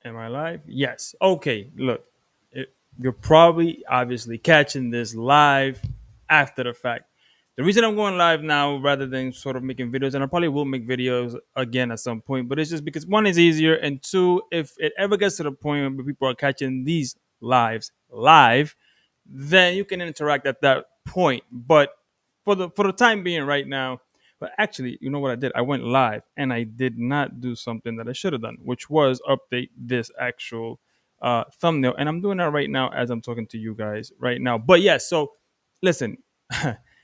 Am I live? Yes. Okay. Look, you're probably obviously catching this live after the fact. The reason I'm going live now rather than sort of making videos, and I probably will make videos again at some point, but it's just because one is easier, and two, if it ever gets to the point where people are catching these lives live, then you can interact at that point. But for the time being, right now, but actually, you know what I did? I went live and I did not do something that I should have done, which was update this actual thumbnail. And I'm doing that right now as I'm talking to you guys right now. But yes, so listen.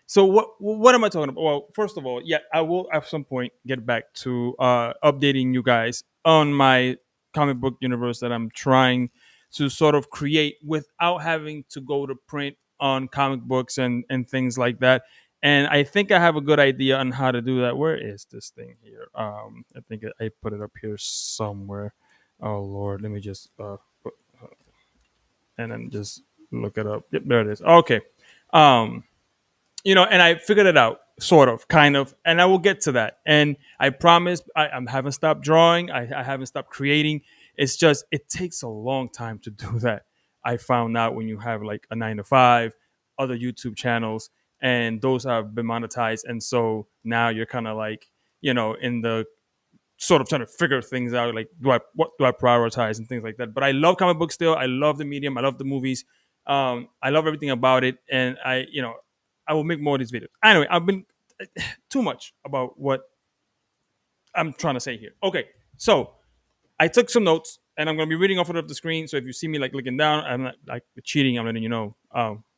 So what am I talking about? Well, first of all, yeah, I will at some point get back to updating you guys on my comic book universe that I'm trying to sort of create without having to go to print on comic books and things like that. And I think I have a good idea on how to do that. Where is this thing here? I think I put it up here somewhere. Oh Lord, let me just put, and then just look it up. Yep, there it is. Okay. Um, and I figured it out, sort of, kind of, and I will get to that. And I promise, I haven't stopped drawing. I haven't stopped creating. It's just it takes a long time to do that. I found out when you have like a 9 to 5, other YouTube channels, and those have been monetized, and so now you're kind of like in the sort of trying to figure things out, like what do I prioritize and things like that. But I love comic books still. I love the medium. I love the movies. I love everything about it, and I will make more of these videos. Anyway, I've been too much about what I'm trying to say here. Okay, so I took some notes, and I'm going to be reading off of the screen. So if you see me like looking down, I'm not like cheating. I'm letting you know,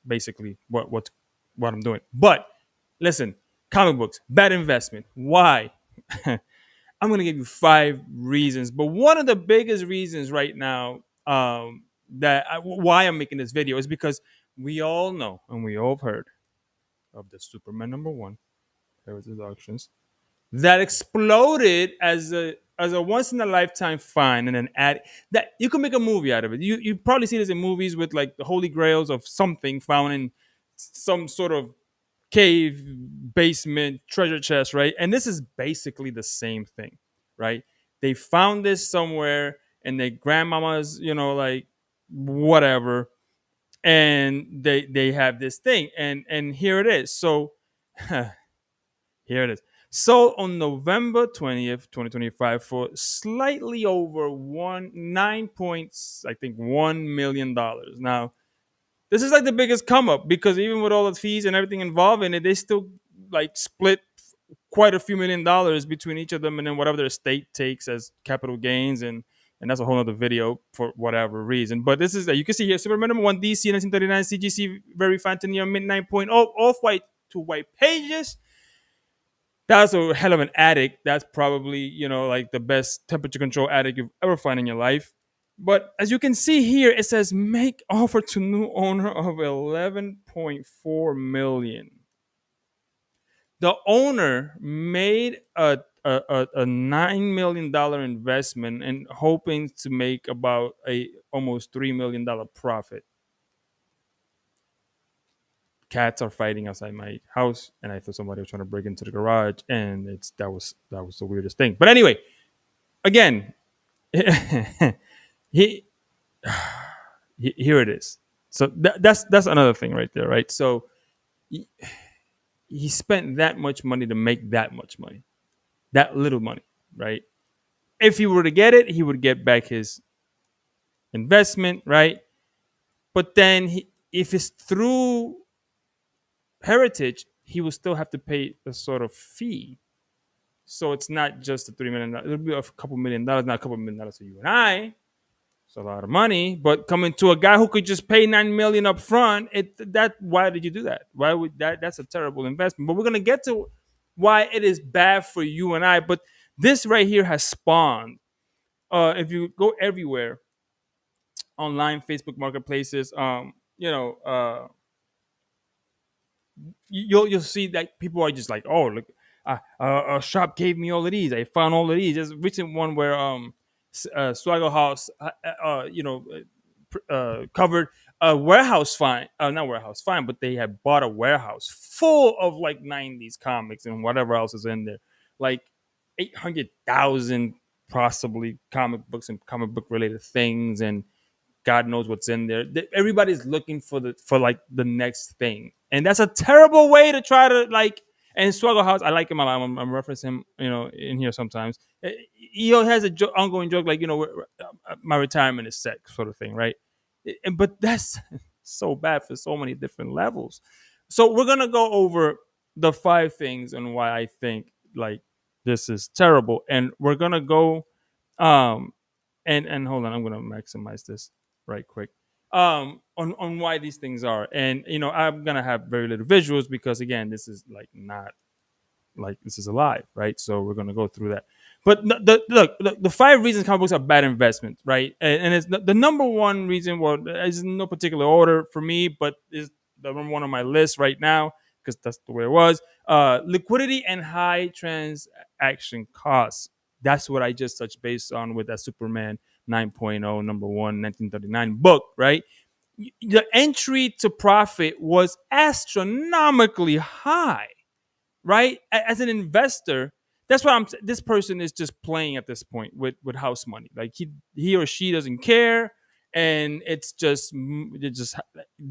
basically what I'm doing. But listen, comic books, bad investment. Why? I'm going to give you 5 reasons, but one of the biggest reasons right now why I'm making this video is because we all know and we all have heard of the Superman #1 Heritage Auctions that exploded as a once in a lifetime find, and an ad that you can make a movie out of it. You probably see this in movies with like the holy grails of something found in some sort of cave, basement, treasure chest, right? And this is basically the same thing, right? They found this somewhere in their grandmama's, like whatever, and they have this thing, and here it is. So here it is. So on November 20th, 2025, for slightly over one nine points, I think $1 million. Now, this is like the biggest come up because even with all the fees and everything involved in it, they still like split quite a few $1 million between each of them, and then whatever their state takes as capital gains, and that's a whole other video for whatever reason. But this is that you can see here Superman #1 DC 1939 CGC very fancy near mid 9.0 off white to white pages. That's a hell of an attic. That's probably, like the best temperature control attic you've ever found in your life. But as you can see here, it says make offer to new owner of 11.4 million. The owner made a $9 million investment and hoping to make about a almost $3 million profit. Cats are fighting outside my house, and I thought somebody was trying to break into the garage, and that was the weirdest thing. But anyway, again, he, here it is. So that's another thing right there, right? So he spent that much money to make that much money, that little money, right? If he were to get it, he would get back his investment, right? But then if it's through Heritage, he will still have to pay a sort of fee. So it's not just the $3 million. It'll be a couple $1 million, not a couple $1 million to you and I. It's a lot of money, but coming to a guy who could just pay $9 million up front, why did you do that? Why would that? That's a terrible investment. But we're gonna get to why it is bad for you and I. But this right here has spawned. If you go everywhere, online, Facebook marketplaces, you'll see that people are just like, oh, look, a shop gave me all of these. I found all of these. There's a recent one where Swaggle House, covered a warehouse find, not warehouse find, but they had bought a warehouse full of like '90s comics and whatever else is in there, like 800,000 possibly comic books and comic book related things, and God knows what's in there. Everybody's looking for like the next thing, and that's a terrible way to try to like. And Struggle House, I like him a lot. I'm referencing him, in here sometimes. He has a ongoing joke like, my retirement is set, sort of thing, right? But that's so bad for so many different levels. So we're gonna go over the five things and why I think like this is terrible, and we're gonna go um and hold on, I'm gonna maximize this right quick. On why these things are. And I'm gonna have very little visuals because again, this is like not like this is alive, right? So we're gonna go through that. But the five reasons comic books are bad investments, right? And it's the number one reason. Well, is in no particular order for me, but is the number one on my list right now because that's the way it was. Liquidity and high transaction costs. That's what I just touched base on with that Superman 9.0 number one 1939 book, right? The entry to profit was astronomically high, right? As an investor, that's what I'm. This person is just playing at this point with house money. Like he or she doesn't care, and they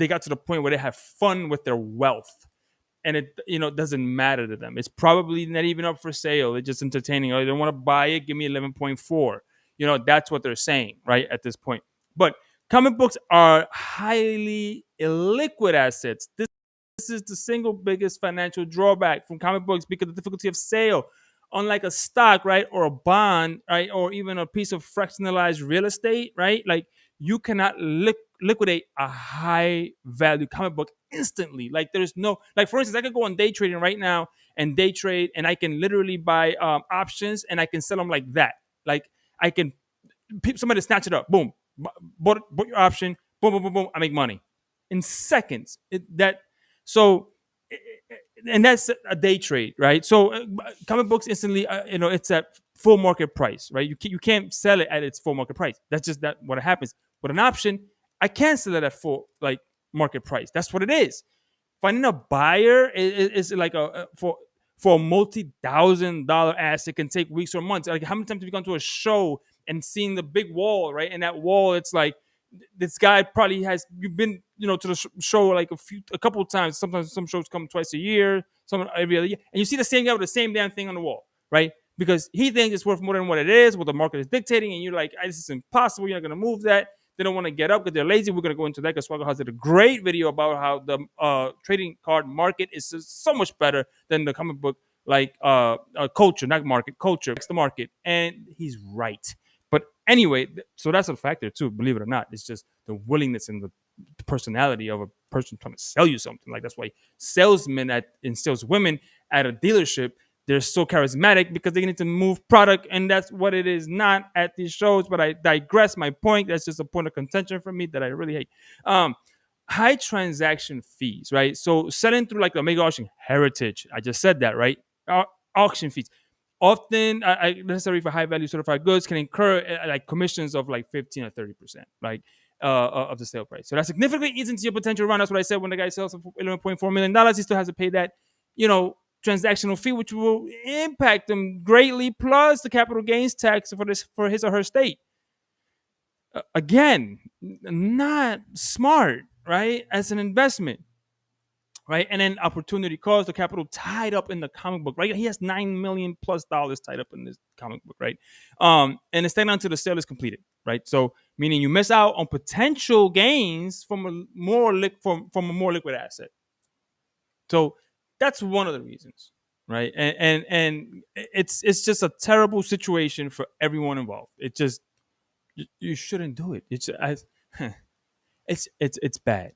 got to the point where they have fun with their wealth, and it doesn't matter to them. It's probably not even up for sale. It's just entertaining. Oh, they don't want to buy it. Give me 11.4. That's what they're saying, right, at this point. But comic books are highly illiquid assets. This is the single biggest financial drawback from comic books because of the difficulty of sale. Unlike a stock, right, or a bond, right, or even a piece of fractionalized real estate, right, like you cannot liquidate a high value comic book instantly. Like there's no, like for instance, I could go on day trading right now and day trade, and I can literally buy options and I can sell them like that. Like I can, somebody snatch it up, boom, bought your option, boom, boom, boom, boom, I make money in seconds. So, and that's a day trade, right? So, comic books instantly, it's at full market price, right? You can't sell it at its full market price. That's just that what happens. With an option, I can sell it at full like market price. That's what it is. Finding a buyer is like for a multi-$1,000 asset can take weeks or months. Like how many times have you gone to a show and seen the big wall, right? And that wall, it's like this guy probably has you've been to the show like a couple of times. Sometimes some shows come twice a year, some every other year, and you see the same guy with the same damn thing on the wall, right? Because he thinks it's worth more than what it is, what the market is dictating, and you're like, this is impossible. You're not going to move that. They don't want to get up because they're lazy. We're going to go into that because Swagger House did a great video about how the trading card market is so much better than the comic book culture, not market, culture. It's the market, and he's right. But anyway, so that's a factor too, believe it or not. It's just the willingness and the personality of a person trying to sell you something. Like that's why salesmen and saleswomen at a dealership, they're so charismatic because they need to move product, and that's what it is not at these shows. But I digress. My point, that's just a point of contention for me that I really hate. High transaction fees, right? So selling through like the mega auction heritage, I just said that, right? Auction fees often necessary for high value certified goods can incur like commissions of like 15 or 30%, like of the sale price. So that significantly eats into your potential run. That's what I said when the guy sells for $11.4 million, he still has to pay that, transactional fee, which will impact them greatly, plus the capital gains tax for his or her state. Again, not smart, right? As an investment. Right, and then opportunity cost, the capital tied up in the comic book, right? He has $9 million plus tied up in this comic book, right? And it's staying until the sale is completed, right? So meaning you miss out on potential gains from a more from a more liquid asset. So that's one of the reasons, right? And it's just a terrible situation for everyone involved. It just you shouldn't do it. It's bad.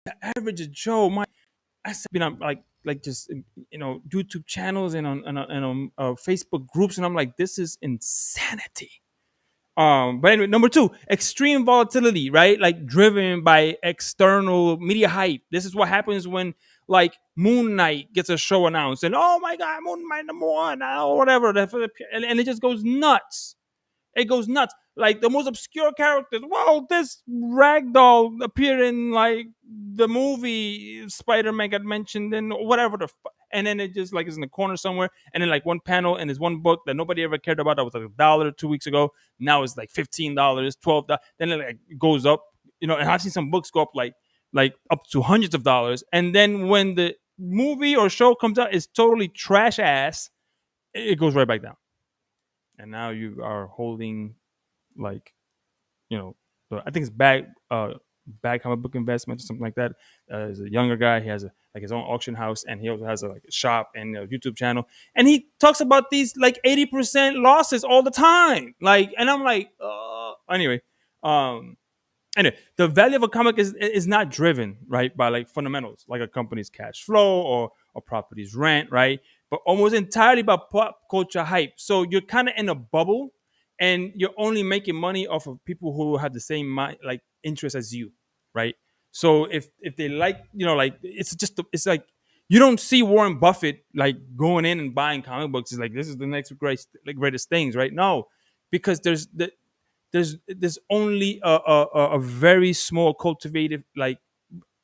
The average Joe, I been on like just YouTube channels and on Facebook groups, and I'm like, this is insanity. But anyway, number two, extreme volatility, right? Like driven by external media hype. This is what happens when like Moon Knight gets a show announced, and oh my god, Moon Knight number one, or whatever, and it just goes nuts. It goes nuts. Like the most obscure characters. Well, this ragdoll appeared in like the movie Spider-Man got mentioned and whatever and then it just like is in the corner somewhere, and then like one panel and there's one book that nobody ever cared about that was like $1 2 weeks ago. Now it's like $15, $12. Then it like goes up, and I've seen some books go up like up to hundreds of dollars, and then when the movie or show comes out, it's totally trash ass. It goes right back down, and now you are holding like I think it's bag comic book investment or something like that. He's a younger guy. He has like his own auction house, and he also has like a shop and a YouTube channel. And he talks about these like 80% losses all the time. Like, and I'm like, anyway. Anyway, the value of a comic is not driven right by like fundamentals, like a company's cash flow or property's rent, right? But almost entirely by pop culture hype. So you're kind of in a bubble, and you're only making money off of people who have the same like interest as you, right? So if they like, like it's like you don't see Warren Buffett like going in and buying comic books. It's like this is the next greatest things, right? No, because there's only a very small cultivated like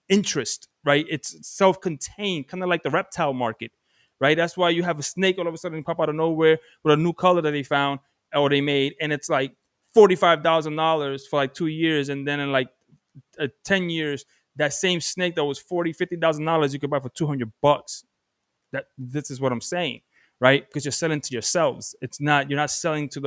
interest, right? It's self-contained, kind of like the reptile market, right? That's why you have a snake all of a sudden pop out of nowhere with a new color that they found or they made, and it's like $45,000 for like 2 years, and then in like 10 years, that same snake that was $50,000 you could buy for $200. This is what I'm saying, right? Because you're selling to yourselves. You're not selling to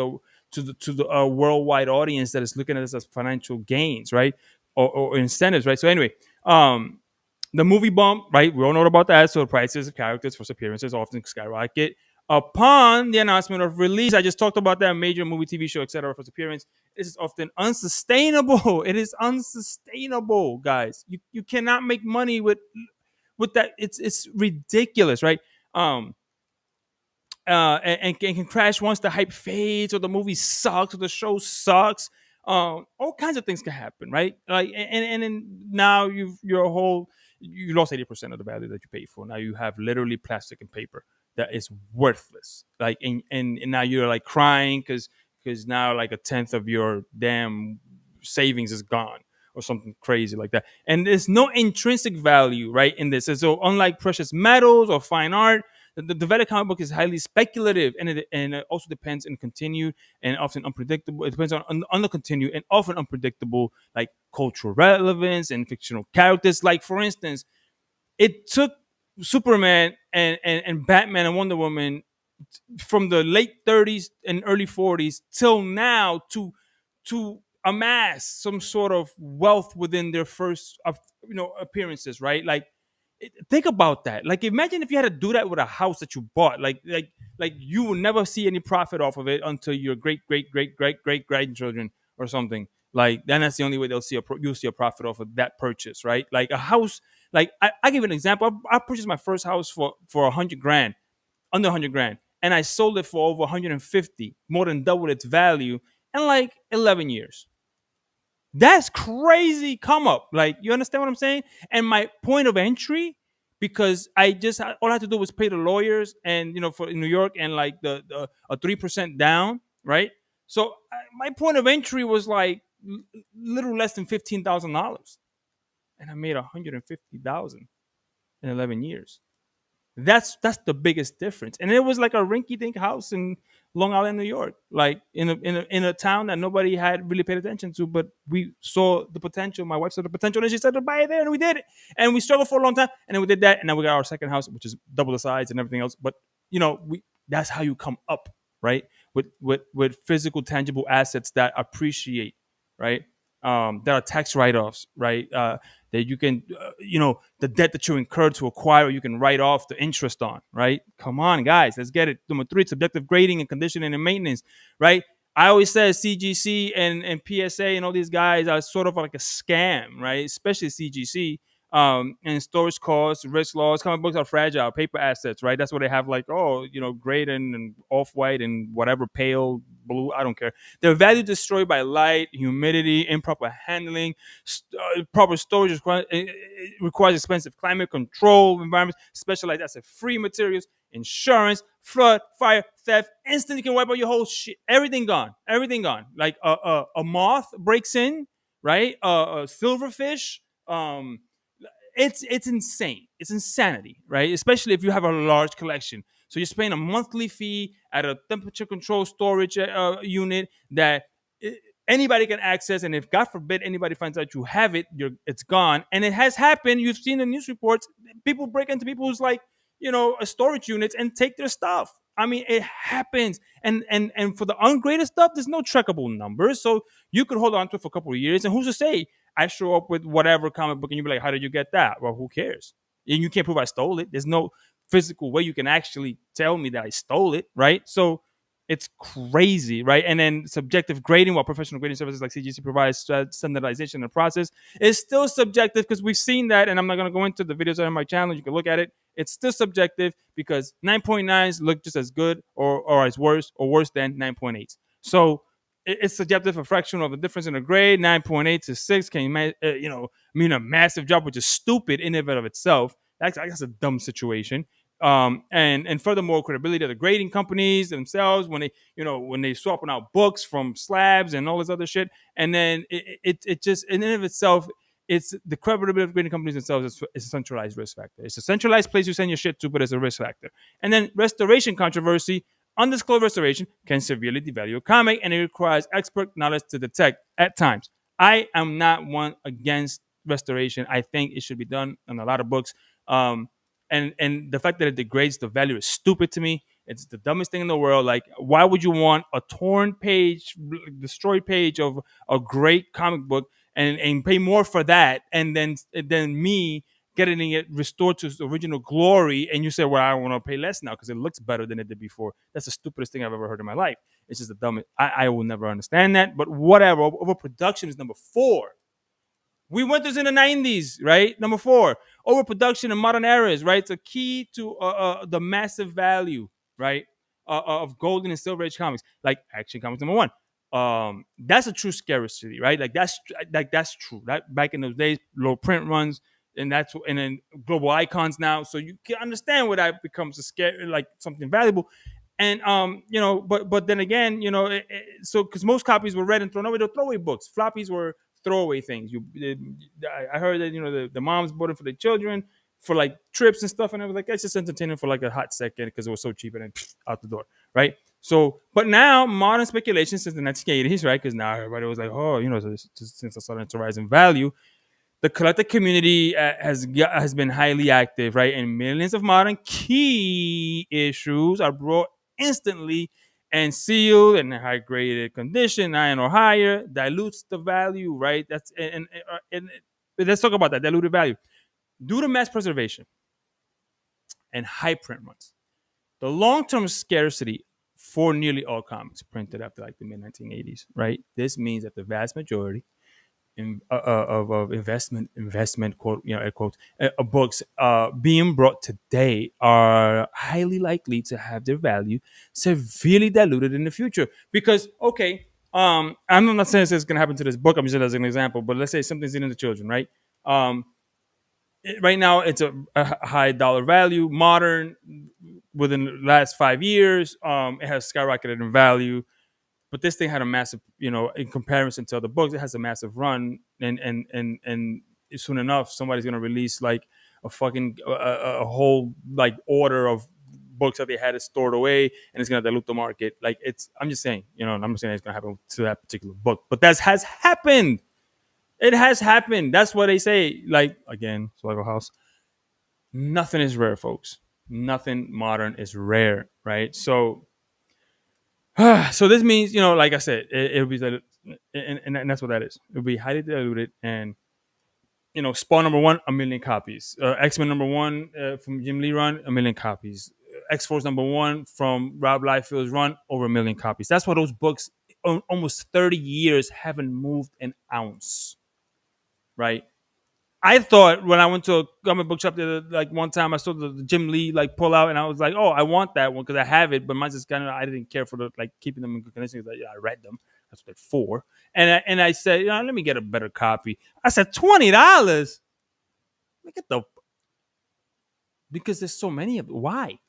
the worldwide audience that is looking at this as financial gains, right? Or incentives, right? So anyway, the movie bump, right? We all know about that. So the prices of characters for appearances often skyrocket upon the announcement of release. I just talked about that major movie, TV show, etc. for appearance. This is often unsustainable. It is unsustainable, guys. You cannot make money with that. It's ridiculous, right? And can crash once the hype fades or the movie sucks or the show sucks. All kinds of things can happen, right? Like, and then now you lost 80% of the value that you paid for. Now you have literally plastic and paper that is worthless. Like, and now you're like crying because now like a tenth of your damn savings is gone or something crazy like that. And there's no intrinsic value, right, in this. And so unlike precious metals or fine art, the value comic book is highly speculative, and it also depends on continued and often unpredictable. It depends on the continued and often unpredictable like cultural relevance and fictional characters. Like for instance, it took Superman and Batman and Wonder Woman from the late 30s and early 40s till now to amass some sort of wealth within their first appearances, right? Like think about that. Like imagine if you had to do that with a house that you bought. Like you will never see any profit off of it until your great grandchildren or something. Like then that's the only way you'll see a profit off of that purchase, right? Like a house. Like I give you an example. I purchased my first house for 100 grand, under 100 grand, and I sold it for over 150, more than double its value in like 11 years. That's crazy come up. Like, you understand what I'm saying? And my point of entry, because all I had to do was pay the lawyers and, for in New York and like the a 3% down, right? So my point of entry was like little less than $15,000, and I made 150,000 in 11 years. That's the biggest difference. And it was like a rinky-dink house in Long Island, New York, like in a town that nobody had really paid attention to, but we saw the potential. My wife saw the potential, and she said to buy it there, and we did it. And we struggled for a long time, and then we did that, and then we got our second house, which is double the size and everything else. But that's how you come up, right? With physical, tangible assets that appreciate, right? That are tax write-offs, right? That you can, the debt that you incurred to acquire, you can write off the interest on, right? Come on, guys, let's get it. Number 3, subjective grading and conditioning and maintenance, right? I always said CGC and PSA and all these guys are sort of like a scam, right? Especially CGC. And storage costs, risk laws. Comic books are fragile, paper assets, right? That's what they have, like, gray and off-white and whatever, pale blue, I don't care. Their value destroyed by light, humidity, improper handling. Proper storage requires expensive climate control environments, specialized asset-free materials, insurance, flood, fire, theft. Instantly can wipe out your whole shit. Everything gone. Like a moth breaks in, right? A silverfish. It's insane. It's insanity, right? Especially if you have a large collection. So you're paying a monthly fee at a temperature control storage unit that i- anybody can access, and if God forbid anybody finds out you have it, it's gone. And it has happened. You've seen the news reports. People break into people's storage units and take their stuff. I mean, it happens. And for the ungraded stuff, there's no trackable numbers, so you could hold on to it for a couple of years. And who's to say I show up with whatever comic book and you be like, "How did you get that?" Well, who cares? And you can't prove I stole it. There's no physical way you can actually tell me that I stole it, right? So it's crazy, right? And then subjective grading, while professional grading services like CGC provides standardization in the process, is still subjective because we've seen that. And I'm not going to go into the videos on my channel. You can look at it. It's still subjective because 9.9s look just as good or as worse or worse than 9.8s. So it's subjective. A fraction of the difference in a grade, 9.8 to 6, can mean a massive drop, which is stupid in and of itself. That's a dumb situation. And furthermore, credibility of the grading companies themselves when they swapping out books from slabs and all this other shit, and then it just in and of itself, it's the credibility of grading companies themselves is a centralized risk factor. It's a centralized place you send your shit to, but it's a risk factor. And then restoration controversy. Undisclosed restoration can severely devalue a comic, and it requires expert knowledge to detect at times. I am not one against restoration. I think it should be done on a lot of books. And the fact that it degrades the value is stupid to me. It's the dumbest thing in the world. Like, why would you want a torn page, destroyed page of a great comic book and pay more for that, and then me getting it restored to its original glory, and you say, well, I want to pay less now because it looks better than it did before. That's the stupidest thing I've ever heard in my life. It's just the dumbest. I will never understand that. But whatever. Overproduction is number 4. We went this in the 90s, right? Number 4, overproduction in modern eras, right? It's a key to the massive value, right, of golden and silver age comics, like Action Comics number 1. That's a true scarcity, right? That's true. That back in those days, low print runs, and then global icons now, so you can understand where that becomes a scare, like something valuable. And but then again, so because most copies were read and thrown away, they're throwaway books. Floppies were throwaway things. I heard that the moms bought it for the children for like trips and stuff, and I was like, that's just entertaining for like a hot second because it was so cheap, and then out the door, right? So, but now modern speculation since the 1980s, right? Because now everybody was like, oh, since it's starting to rise in value, the collector community has been highly active, right? And millions of modern key issues are brought instantly and sealed in a high graded condition, 9 or higher, dilutes the value, right? And let's talk about that diluted value due to mass preservation and high print runs. The long term scarcity for nearly all comics printed after like the mid 1980s, right? This means that the vast majority of investment quote air quotes books being brought today are highly likely to have their value severely diluted in the future because I'm not saying it's going to happen to this book, I'm using it as an example, but let's say something's eating the children, right? Right now it's a high dollar value, modern, within the last 5 years it has skyrocketed in value. But this thing had a massive, in comparison to other books, it has a massive run, and soon enough, somebody's gonna release like a whole like order of books that they had it stored away, and it's gonna dilute the market. Like I'm just saying, I'm not saying it's gonna happen to that particular book, but that has happened. It has happened. That's what they say. Like again, Swaggle House. Nothing is rare, folks. Nothing modern is rare, right? So so this means, like I said, it'll be and that's what that is. It'll be highly diluted, and Spawn number 1, 1,000,000 copies. X-Men number 1 from Jim Lee run, 1,000,000 copies. X-Force number 1 from Rob Liefeld's run, over 1,000,000 copies. That's why those books, almost 30 years, haven't moved an ounce, right? I thought when I went to a comic book shop like one time, I saw the Jim Lee like pull out, and I was like, "Oh, I want that one because I have it." But mine's just kind of, I didn't care for the like keeping them in good condition. Like, yeah, I read them. That's what they're for. And I said, let me get a better copy. I said $20. Look at the because there's so many of it. Why?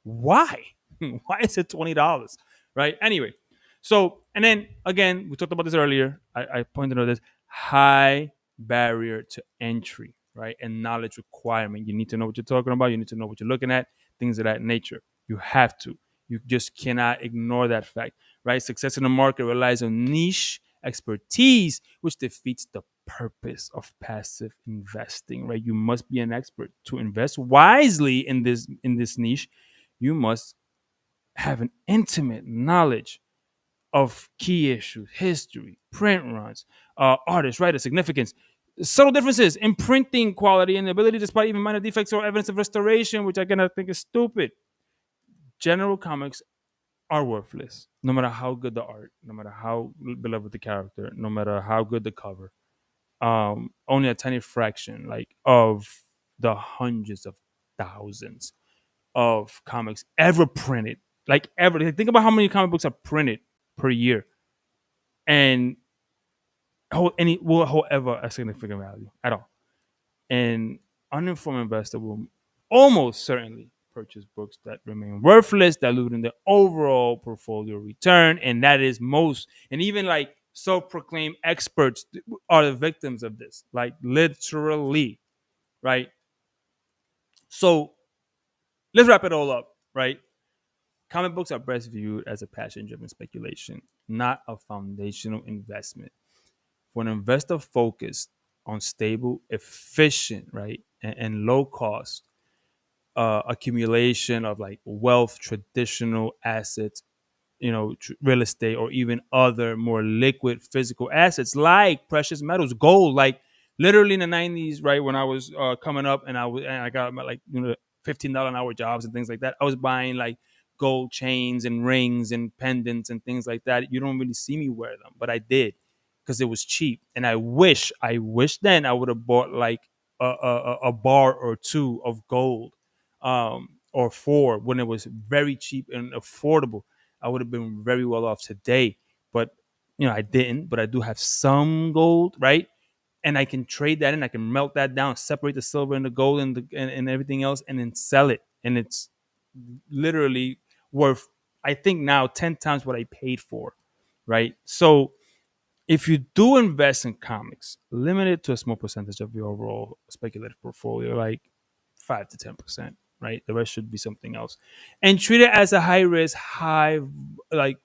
Why? Why is it $20? Right? Anyway, so and then again, we talked about this earlier. I pointed out this high barrier to entry. right? And knowledge requirement. You need to know what you're talking about. You need to know what you're looking at, things of that nature. You have to. You just cannot ignore that fact, right? Success in the market relies on niche expertise, which defeats the purpose of passive investing, right? You must be an expert to invest wisely in this niche. You must have an intimate knowledge of key issues, history, print runs, artists, writers, significance, subtle differences in printing quality and ability despite even minor defects or evidence of restoration, which I cannot think is stupid. General comics are worthless, no matter how good the art, no matter how beloved the character, no matter how good the cover. Only a tiny fraction, like of the hundreds of thousands of comics ever printed, like ever. Like, think about how many comic books are printed per year, and any will hold ever a significant value at all. An uninformed investor will almost certainly purchase books that remain worthless, diluting the overall portfolio return, and that is most. And even like self-proclaimed experts are the victims of this, like literally, right? So let's wrap it all up, right? Comic books are best viewed as a passion-driven speculation, not a foundational investment. For an investor focused on stable, efficient, right, and low cost accumulation of like wealth, traditional assets, real estate, or even other more liquid physical assets like precious metals, gold. Like literally in the '90s, right when I was coming up, and I got my, like, $15 an hour jobs and things like that. I was buying like gold chains and rings and pendants and things like that. You don't really see me wear them, but I did because it was cheap. And I wish then I would have bought like a bar or two of gold, or four, when it was very cheap and affordable. I would have been very well off today. But I didn't. But I do have some gold, right? And I can trade that in. I can melt that down, separate the silver and the gold and everything else, and then sell it. And it's literally worth, I think now, 10 times what I paid for, right? So if you do invest in comics, limit it to a small percentage of your overall speculative portfolio, like 5 to 10%, right? The rest should be something else, and treat it as a high risk, high like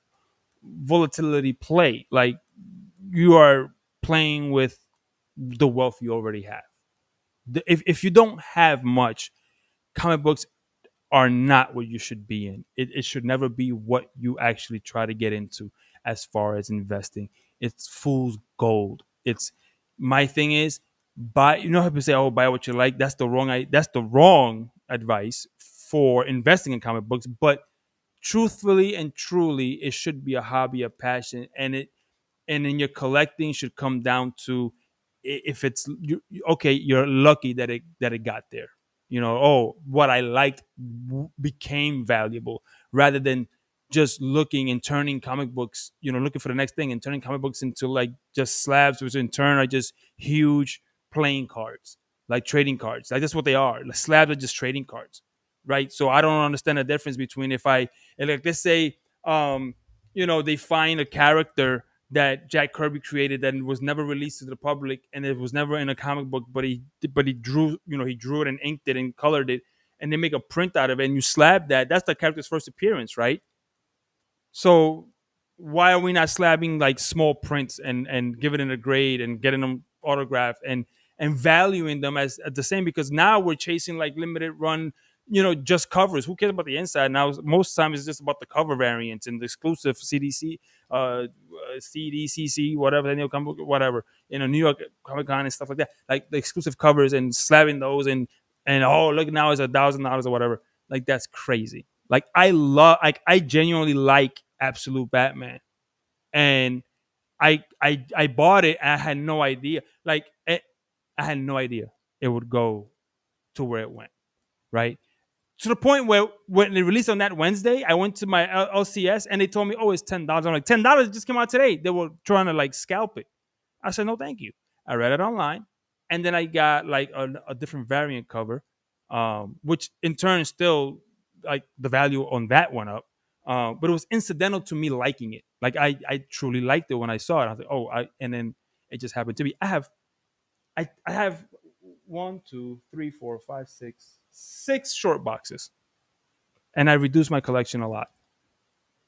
volatility play. Like you are playing with the wealth you already have. If you don't have much, comic books are not what you should be in. It should never be what you actually try to get into as far as investing. It's fool's gold. It's My thing is, buy. How people say, "Oh, buy what you like." That's the wrong advice for investing in comic books. But truthfully and truly, it should be a hobby, a passion, and then your collecting should come down to, if it's okay, you're lucky that it got there. Oh, what I liked became valuable, rather than just looking and turning comic books, looking for the next thing and turning comic books into like just slabs, which in turn are just huge playing cards, like trading cards. Like that's what they are. Like slabs are just trading cards, right? So I don't understand the difference between, if I, like, let's say, they find a character that Jack Kirby created that was never released to the public, and it was never in a comic book, but he drew, he drew it and inked it and colored it, and they make a print out of it, and you slab that. That's the character's first appearance, right? So why are we not slabbing like small prints and giving it a grade and getting them autographed and valuing them as at the same? Because now we're chasing like limited run, just covers. Who cares about the inside now? Most times it's just about the cover variants and the exclusive CDC, CDCC, whatever, whatever, New York Comic Con and stuff like that. Like the exclusive covers and slabbing those, and oh, look, now it's $1,000 or whatever. Like that's crazy. Like I genuinely like Absolute Batman, and I bought it. And I had no idea. I had no idea it would go to where it went. Right, to the point where when they released on that Wednesday, I went to my LCS and they told me, "Oh, it's $10." I'm like, $10 just came out today. They were trying to like scalp it. I said, "No, thank you." I read it online, and then I got like a different variant cover, which in turn still, like, the value on that went up. But it was incidental to me liking it. Like I truly liked it when I saw it. I was like, "Oh," and then it just happened to be. I have one, two, three, four, five, six short boxes, and I reduced my collection a lot.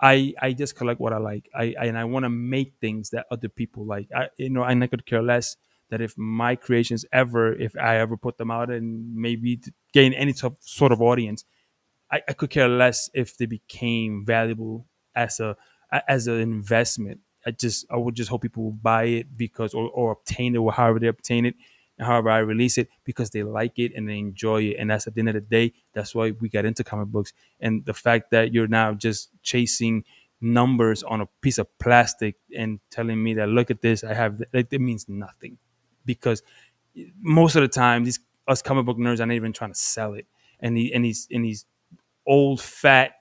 I just collect what I like. And I want to make things that other people like. And I could care less that if my creations ever, if I ever put them out and maybe to gain any sort of audience, I could care less if they became valuable as as an investment. I would just hope people will buy it because or obtain it or however they obtain it and however I release it because they like it and they enjoy it. And that's at the end of the day, that's why we got into comic books. And the fact that you're now just chasing numbers on a piece of plastic and telling me that look at this, I have it means nothing because most of the time these us comic book nerds are not even trying to sell it and these old fat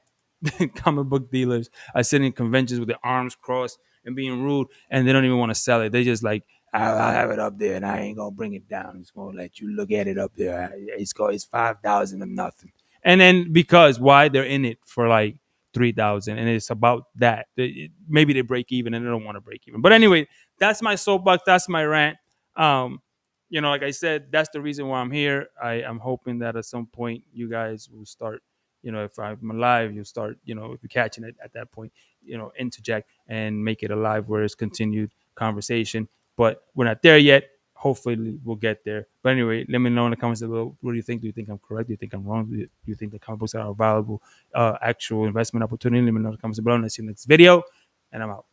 comic book dealers are sitting in conventions with their arms crossed and being rude, and they don't even want to sell it. They just like, I'll have it up there, and I ain't gonna bring it down. I'm just gonna let you look at it up there. It's 5,000 or nothing. And then because why they're in it for like 3,000, and it's about that. Maybe they break even, and they don't want to break even. But anyway, that's my soapbox. That's my rant. Um, like I said, that's the reason why I'm here. I'm hoping that at some point you guys will start, if I'm alive, you'll start, if you're catching it at that point, interject and make it alive where it's continued conversation. But we're not there yet. Hopefully we'll get there. But anyway, let me know in the comments below. What do you think? Do you think I'm correct? Do you think I'm wrong? Do you think the comic books are a valuable actual investment opportunity? Let me know in the comments below. And I'll see you in the next video. And I'm out.